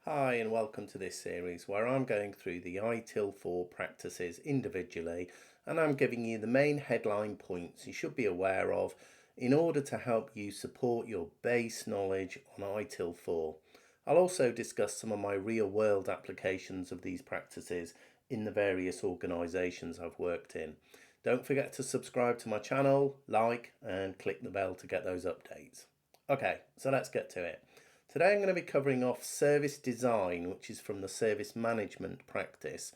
Hi and welcome to this series where I'm going through the ITIL4 practices individually and I'm giving you the main headline points you should be aware of in order to help you support your base knowledge on ITIL4. I'll also discuss some of my real world applications of these practices in the various organisations I've worked in. Don't forget to subscribe to my channel, like and click the bell to get those updates. Okay, so let's get to it. Today I'm going to be covering off service design, which is from the service management practice.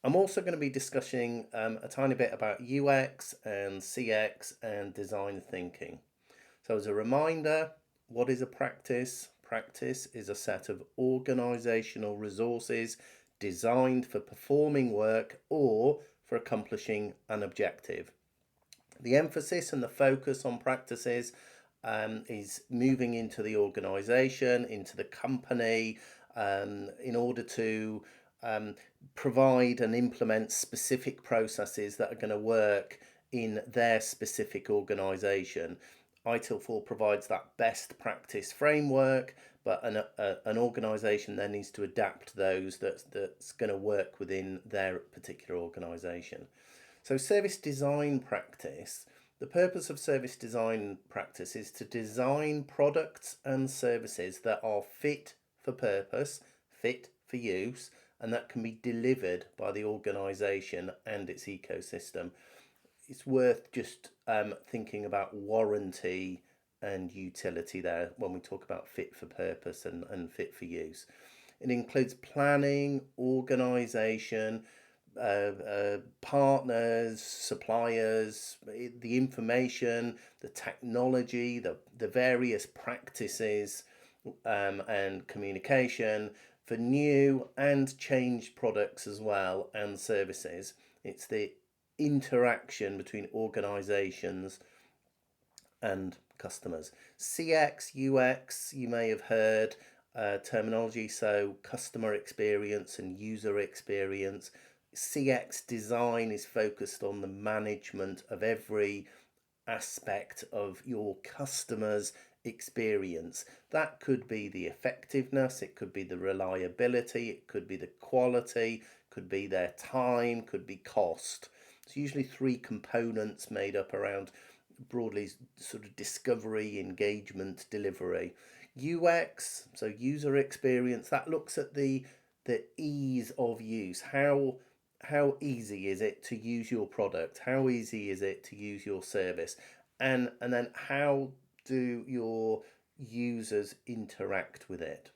I'm also going to be discussing a tiny bit about UX and CX and design thinking. So as a reminder, what is a practice? Practice is a set of organisational resources designed for performing work or for accomplishing an objective. The emphasis and the focus on practices is moving into the organisation, into the company, in order to provide and implement specific processes that are going to work in their specific organisation. ITIL4 provides that best practice framework, but an organisation then needs to adapt those that's going to work within their particular organisation. So service design practice, the purpose of service design practice is to design products and services that are fit for purpose, fit for use, and that can be delivered by the organisation and its ecosystem. It's worth just thinking about warranty and utility there when we talk about fit for purpose and fit for use. It includes planning, organisation, partners, suppliers, the information, the technology, the various practices and communication for new and changed products as well and services. It's the interaction between organizations and customers. CX, UX, you may have heard terminology, so customer experience and user experience. CX design is focused on the management of every aspect of your customer's experience. That could be the effectiveness, it could be the reliability, it could be the quality, could be their time, could be cost. It's usually three components made up around broadly sort of discovery, engagement, delivery. UX, so user experience, that looks at the ease of use. How easy is it to use your product? How easy is it to use your service? And then how do your users interact with it?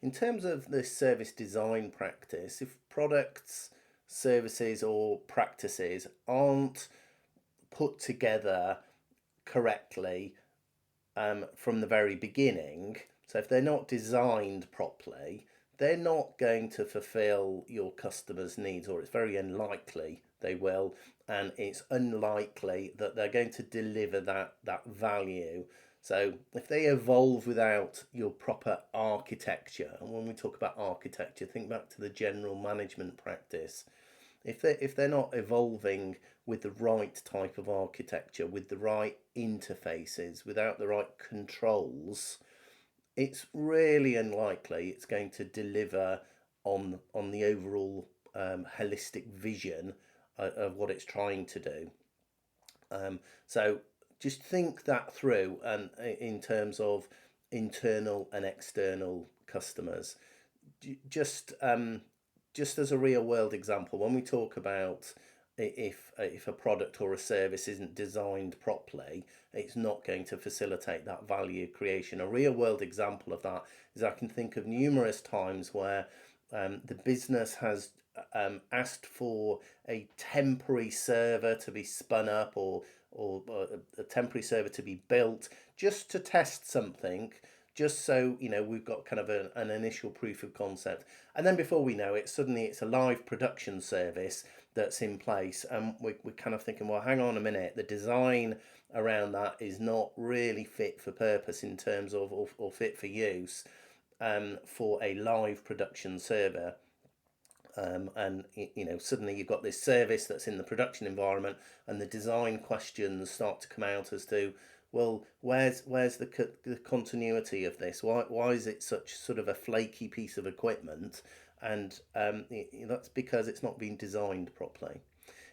In terms of the service design practice, if products, services, or practices aren't put together correctly from the very beginning, so if they're not designed properly, they're not going to fulfill your customers' needs, or it's very unlikely they will, and it's unlikely that they're going to deliver that value. So if they evolve without your proper architecture, and when we talk about architecture, think back to the general management practice. If they're not evolving with the right type of architecture, with the right interfaces, without the right controls, it's really unlikely it's going to deliver on the overall holistic vision of what it's trying to do. So just think that through, and in terms of internal and external customers, just just as a real world example, when we talk about if a product or a service isn't designed properly, it's not going to facilitate that value creation. A real world example of that is I can think of numerous times where the business has asked for a temporary server to be spun up, or a temporary server to be built just to test something, just so we've got kind of an initial proof of concept, and then before we know it, suddenly it's a live production service that's in place, and we're kind of thinking, well, hang on a minute, the design around that is not really fit for purpose in terms of or fit for use for a live production server. And suddenly you've got this service that's in the production environment, and the design questions start to come out as to, well, where's the continuity of this? Why is it such sort of a flaky piece of equipment? And that's because it's not been designed properly.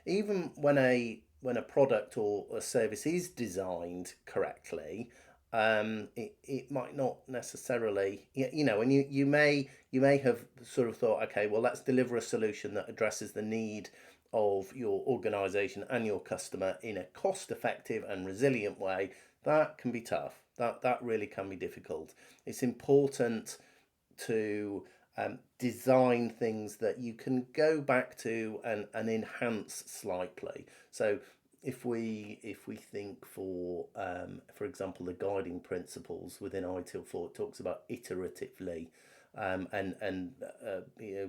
Even when a product or a service is designed correctly, it might not necessarily, and you may have sort of thought, okay, well, let's deliver a solution that addresses the need of your organization and your customer in a cost effective and resilient way. That can be tough. That really can be difficult. It's important to design things that you can go back to and enhance slightly. So if we think for example, the guiding principles within ITIL4, it talks about iteratively, and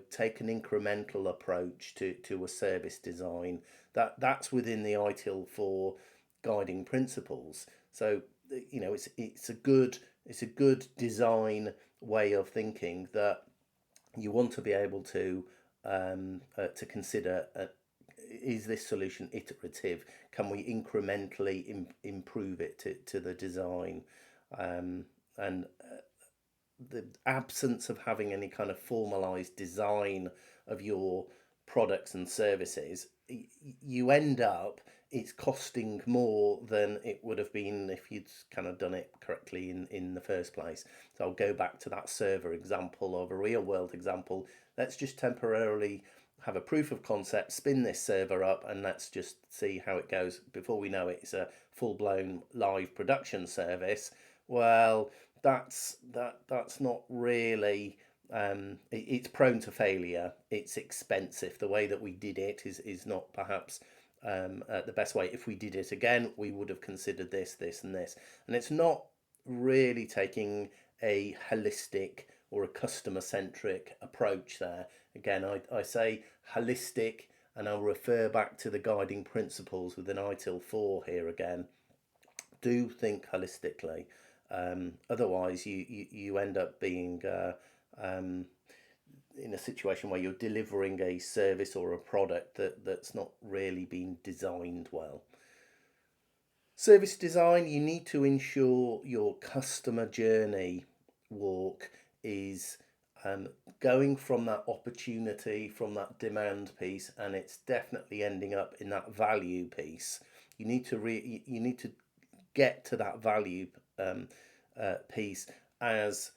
take an incremental approach to a service design. That's within the ITIL4 guiding principles. So it's a good design way of thinking that you want to be able to consider. Is this solution iterative? Can we incrementally improve it to the design? And the absence of having any kind of formalized design of your products and services, you end up it's costing more than it would have been if you'd kind of done it correctly in the first place. So I'll go back to that server example of a real world example. Let's just temporarily have a proof of concept, spin this server up, and let's just see how it goes. Before we know it, it's a full-blown live production service. Well, that's not really. It's prone to failure. It's expensive. The way that we did it is not perhaps the best way. If we did it again, we would have considered this, this, and this. And it's not really taking a holistic or a customer-centric approach there. Again, I say holistic, and I'll refer back to the guiding principles within ITIL4 here again. Do think holistically. Otherwise, you end up being in a situation where you're delivering a service or a product that's not really been designed well. Service design, you need to ensure your customer journey walk is going from that opportunity, from that demand piece, and it's definitely ending up in that value piece. You need to get to that value piece as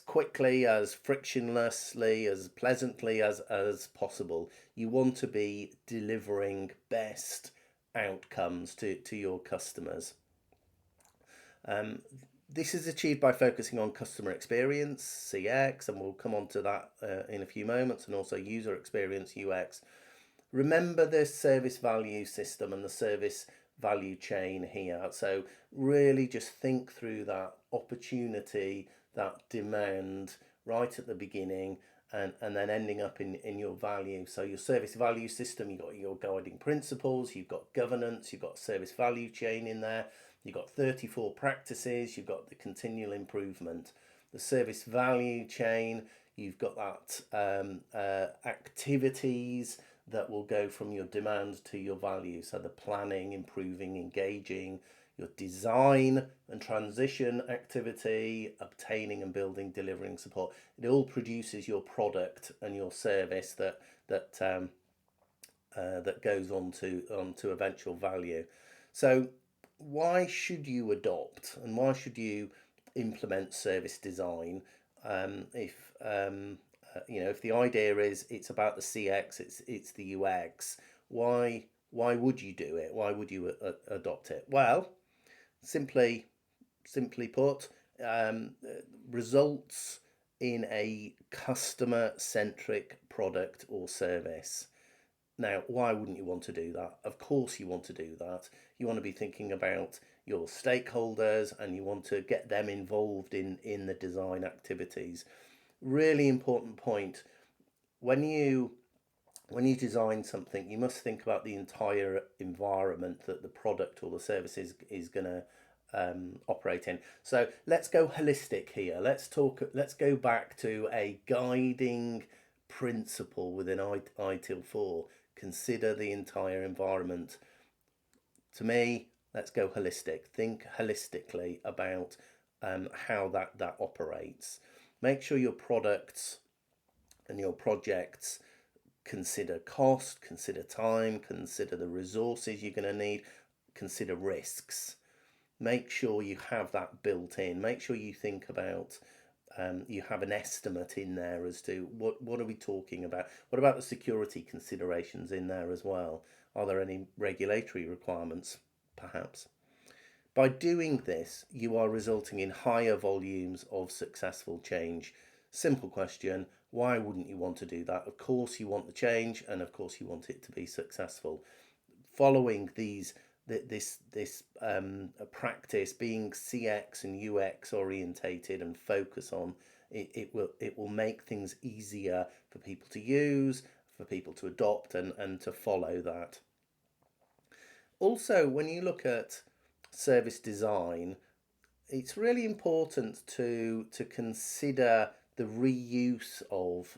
quickly, as frictionlessly, as pleasantly as possible. You want to be delivering best outcomes to your customers. This is achieved by focusing on customer experience, CX, and we'll come on to that in a few moments, and also user experience, UX. Remember the service value system and the service value chain here. So really just think through that opportunity, that demand right at the beginning, and then ending up in your value. So your service value system, you've got your guiding principles, you've got governance, you've got service value chain in there, you've got 34 practices, you've got the continual improvement. The service value chain, you've got that activities that will go from your demand to your value. So the planning, improving, engaging, your design and transition activity, obtaining and building, delivering support. It all produces your product and your service that goes on to eventual value. So why should you adopt and why should you implement service design if the idea is it's about the CX, it's the UX? Why would you do it? Why would you adopt it? Well, simply put, results in a customer-centric product or service. Now, why wouldn't you want to do that? Of course you want to do that. You want to be thinking about your stakeholders and you want to get them involved in the design activities. Really important point. When you design something, you must think about the entire environment that the product or the service is going to operate in. So let's go holistic here. Let's go back to a guiding principle within ITIL4. Consider the entire environment. To me, Let's go holistic. Think holistically about how that operates. Make sure your products and your projects consider cost, consider time, consider the resources you're going to need, consider risks. Make sure you have that built in. Make sure you think about you have an estimate in there as to what are we talking about. What about the security considerations in there as well? Are there any regulatory requirements, perhaps? By doing this, you are resulting in higher volumes of successful change. Simple question, why wouldn't you want to do that? Of course you want the change, and of course you want it to be successful. Following this practice, being CX and UX orientated and focus on it will make things easier for people to use, for people to adopt and to follow that. Also, when you look at service design, it's really important to consider the reuse of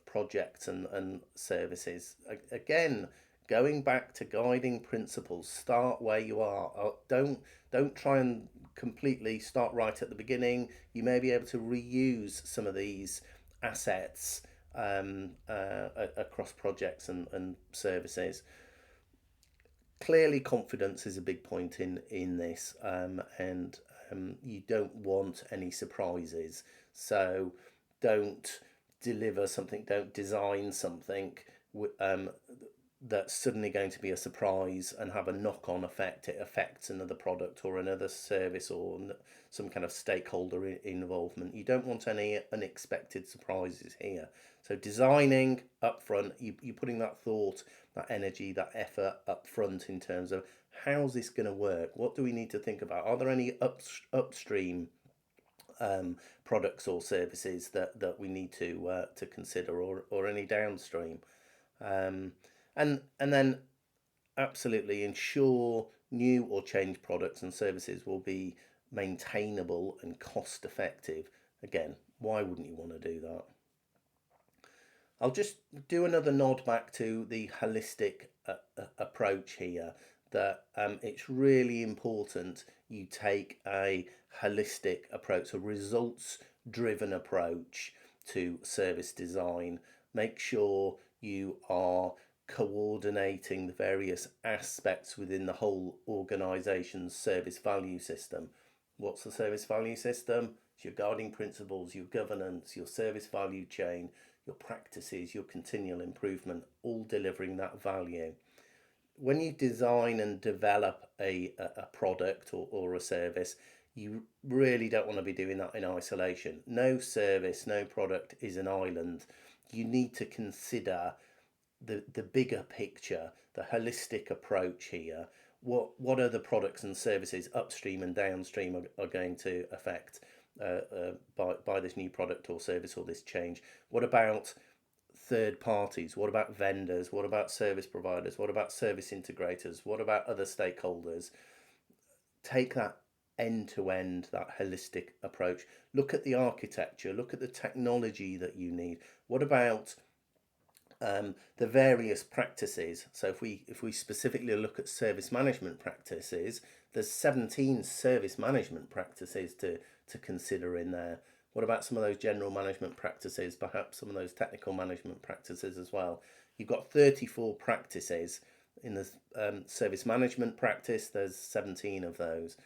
projects and services. Again, going back to guiding principles, start where you are. Don't try and completely start right at the beginning. You may be able to reuse some of these assets across projects and services. Clearly confidence is a big point in this, and you don't want any surprises, so don't deliver something, don't design something that's suddenly going to be a surprise and have a knock-on effect. It affects another product or another service or some kind of stakeholder involvement. You don't want any unexpected surprises here. So designing up front, you're putting that thought, that energy, that effort up front in terms of how's this going to work? What do we need to think about? Are there any upstream products or services that we need to consider, or any downstream? And then absolutely ensure new or changed products and services will be maintainable and cost effective. Again, why wouldn't you want to do that? I'll just do another nod back to the holistic approach here, that it's really important you take a holistic approach, a results driven approach to service design. Make sure you are coordinating the various aspects within the whole organization's service value system. What's the service value system? It's your guiding principles, your governance, your service value chain, your practices, your continual improvement, all delivering that value. When you design and develop a product or a service, you really don't want to be doing that in isolation. No service, no product is an island. You need to consider the bigger picture, the holistic approach here. What are the products and services upstream and downstream are going to affect by this new product or service or this change? What about third parties? What about vendors? What about service providers? What about service integrators? What about other stakeholders? Take that end to end, that holistic approach. Look at the architecture, look at the technology that you need. What about the various practices? So if we specifically look at service management practices, there's 17 service management practices to consider in there. What about some of those general management practices, perhaps some of those technical management practices as well? You've got 34 practices in the service management practice, there's 17 of those.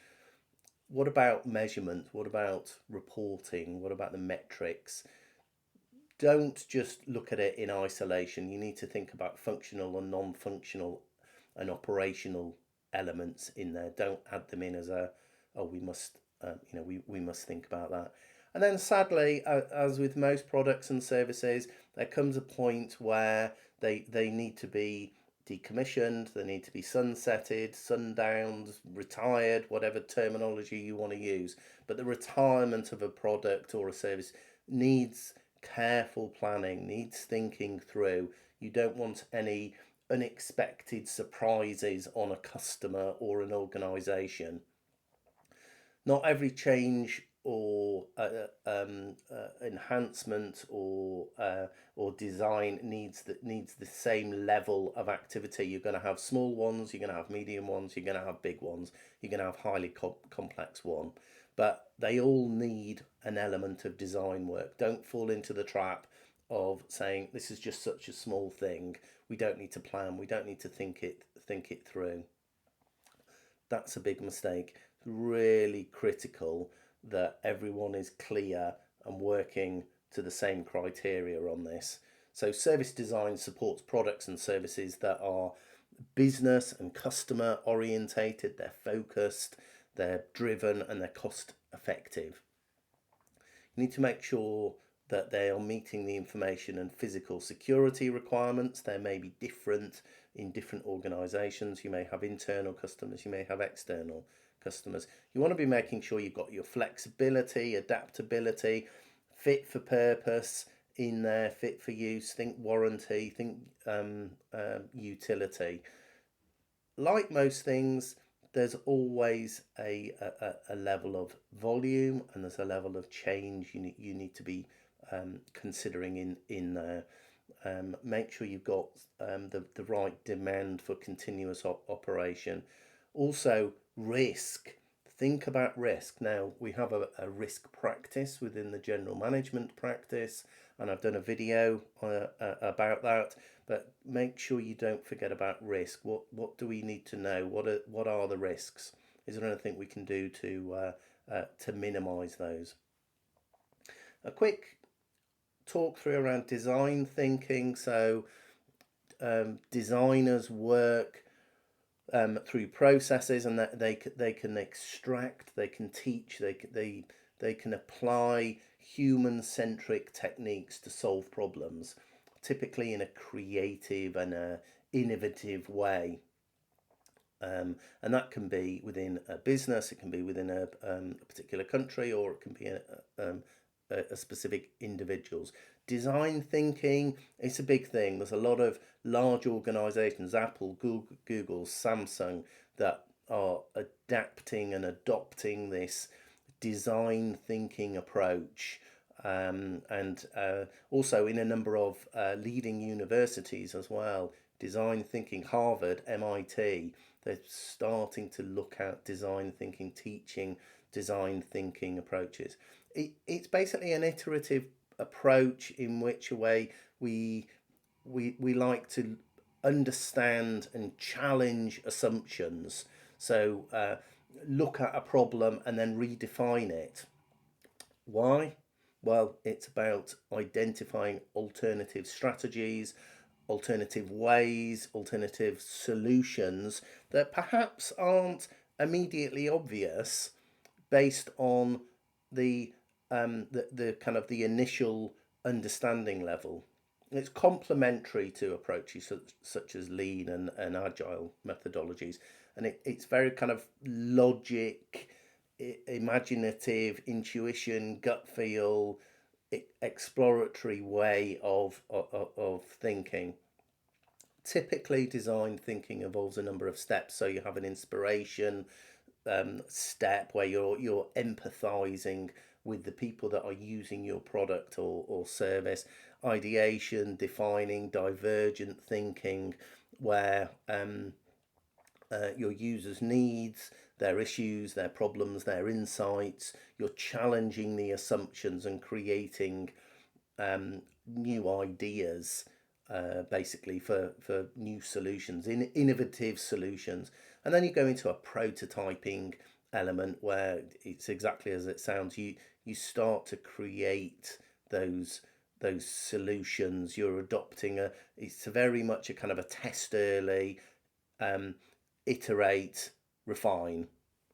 What about measurement? What about reporting? What about the metrics? Don't just look at it in isolation. You need to think about functional and non-functional and operational elements in there. Don't add them in as we must we must think about that. And then sadly, as with most products and services, there comes a point where they need to be decommissioned, they need to be sunsetted, sundowned, retired, whatever terminology you want to use. But the retirement of a product or a service needs careful planning, needs thinking through. You don't want any unexpected surprises on a customer or an organization. Not every change or enhancement or design needs the same level of activity. You're going to have small ones, you're going to have medium ones, you're going to have big ones, you're going to have highly complex one, but they all need an element of design work. Don't fall into the trap of saying this is just such a small thing, we don't need to plan, we don't need to think it through. That's a big mistake. It's really critical that everyone is clear and working to the same criteria on this. So service design supports products and services that are business and customer orientated, they're focused, they're driven, and they're cost effective. You need to make sure that they are meeting the information and physical security requirements. They may be different in different organizations. You may have internal customers, you may have external customers. You want to be making sure you've got your flexibility, adaptability, fit for purpose in there, fit for use. Think warranty, think utility. Like most things, there's always a level of volume, and there's a level of change you need to be considering in there. Make sure you've got the right demand for continuous operation. Also, risk. Think about risk. Now, we have a risk practice within the general management practice, and I've done a video about that. But make sure you don't forget about risk. What do we need to know? What are the risks? Is there anything we can do to minimise those? A quick talk through around design thinking. So designers work through processes, and that they can extract, they can teach, they can apply human-centric techniques to solve problems, typically in a creative and a innovative way. And that can be within a business, it can be within a particular country, or it can be a specific individuals. Design thinking, it's a big thing. There's a lot of large organizations, Apple, Google, Samsung, that are adapting and adopting this design thinking approach. And also in a number of leading universities as well. Design thinking, Harvard, MIT, they're starting to look at design thinking, teaching design thinking approaches. It's basically an iterative approach in which a way we like to understand and challenge assumptions. So look at a problem and then redefine it. Why? Well, it's about identifying alternative strategies, alternative ways, alternative solutions that perhaps aren't immediately obvious based on the kind of the initial understanding level. It's complementary to approaches such as lean and agile methodologies, and it's very kind of logic, imaginative, intuition, gut feel, exploratory way of thinking. Typically, design thinking involves a number of steps. So you have an inspiration step where you're empathizing with the people that are using your product or service. Ideation, defining, divergent thinking, where your users' needs, their issues, their problems, their insights. You're challenging the assumptions and creating new ideas, basically for new solutions, innovative solutions. And then you go into a prototyping element where it's exactly as it sounds. You start to create those solutions. You're adopting it's very much a kind of a test early, iterate, refine,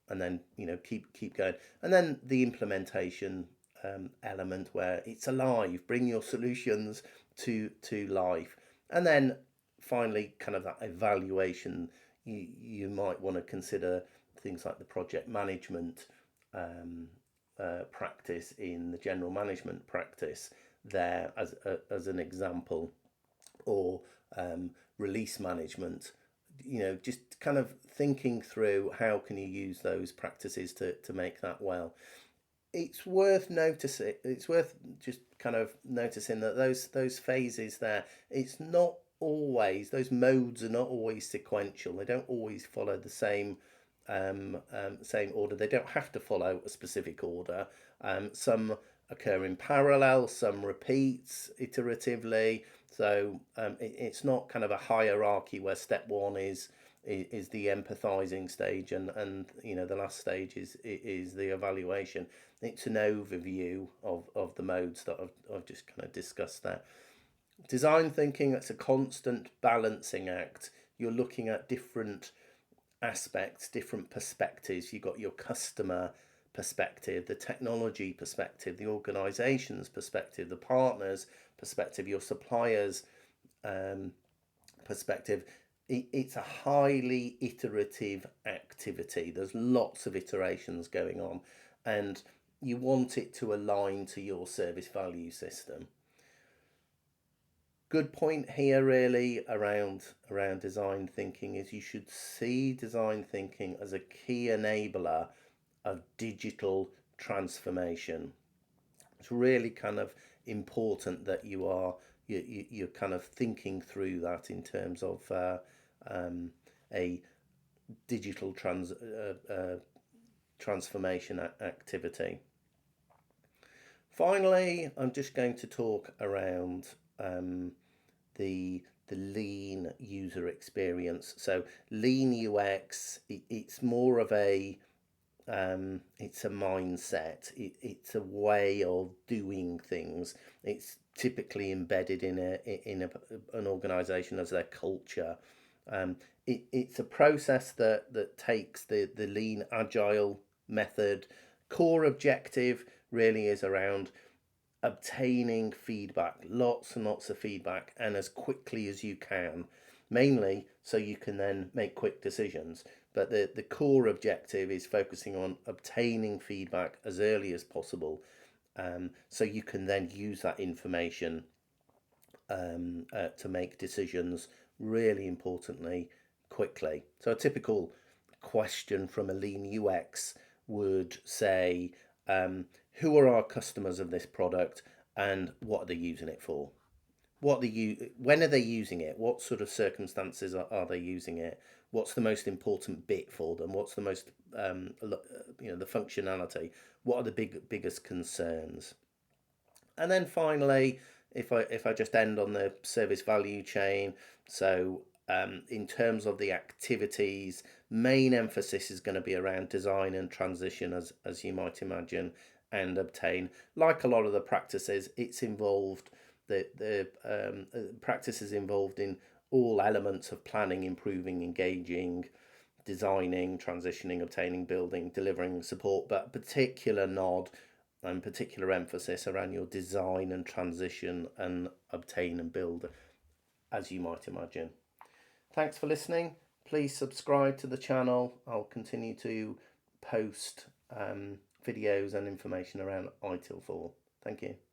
and then keep going. And then the implementation element where it's alive. Bring your solutions to life, and then finally, kind of that evaluation. You might want to consider things like the project management practice in the general management practice there as an example, or release management. Just kind of thinking through how can you use those practices to make that well. it's worth noticing. It's worth just kind of noticing that those phases there. It's not always, those modes are not always sequential. They don't always follow the same order. They don't have to follow a specific order. Some occur in parallel. Some repeats iteratively. So it's not kind of a hierarchy where step one is the empathizing stage, and the last stage is the evaluation. It's an overview of the modes that I've just kind of discussed there. Design thinking, that's a constant balancing act. You're looking at different aspects, different perspectives. You've got your customer perspective, the technology perspective, the organization's perspective, the partner's perspective, your suppliers' perspective. It's a highly iterative activity. There's lots of iterations going on, and you want it to align to your service value system. Good point here really around design thinking is you should see design thinking as a key enabler of digital transformation. It's really kind of important that you're kind of thinking through that in terms of a digital transformation activity. Finally, I'm just going to talk around the lean user experience. So lean UX, it's more of a it's a mindset. It's a way of doing things. It's typically embedded in an organization as their culture. It's a process that takes the lean agile method. Core objective really is around obtaining feedback, lots and lots of feedback, and as quickly as you can, mainly so you can then make quick decisions. But the core objective is focusing on obtaining feedback as early as possible, so you can then use that information to make decisions, really importantly, quickly. So a typical question from a lean UX would say, who are our customers of this product and what are they using it for? When are they using it? What sort of circumstances are they using it? What's the most important bit for them? What's the most the functionality? What are the biggest concerns? And then finally, if I just end on the service value chain, so in terms of the activities, main emphasis is going to be around design and transition, as you might imagine, and obtain. Like a lot of the practices, it's involved. The practice is involved in all elements of planning, improving, engaging, designing, transitioning, obtaining, building, delivering support, but particular nod and particular emphasis around your design and transition and obtain and build, as you might imagine. Thanks for listening. Please subscribe to the channel. I'll continue to post videos and information around ITIL4. Thank you.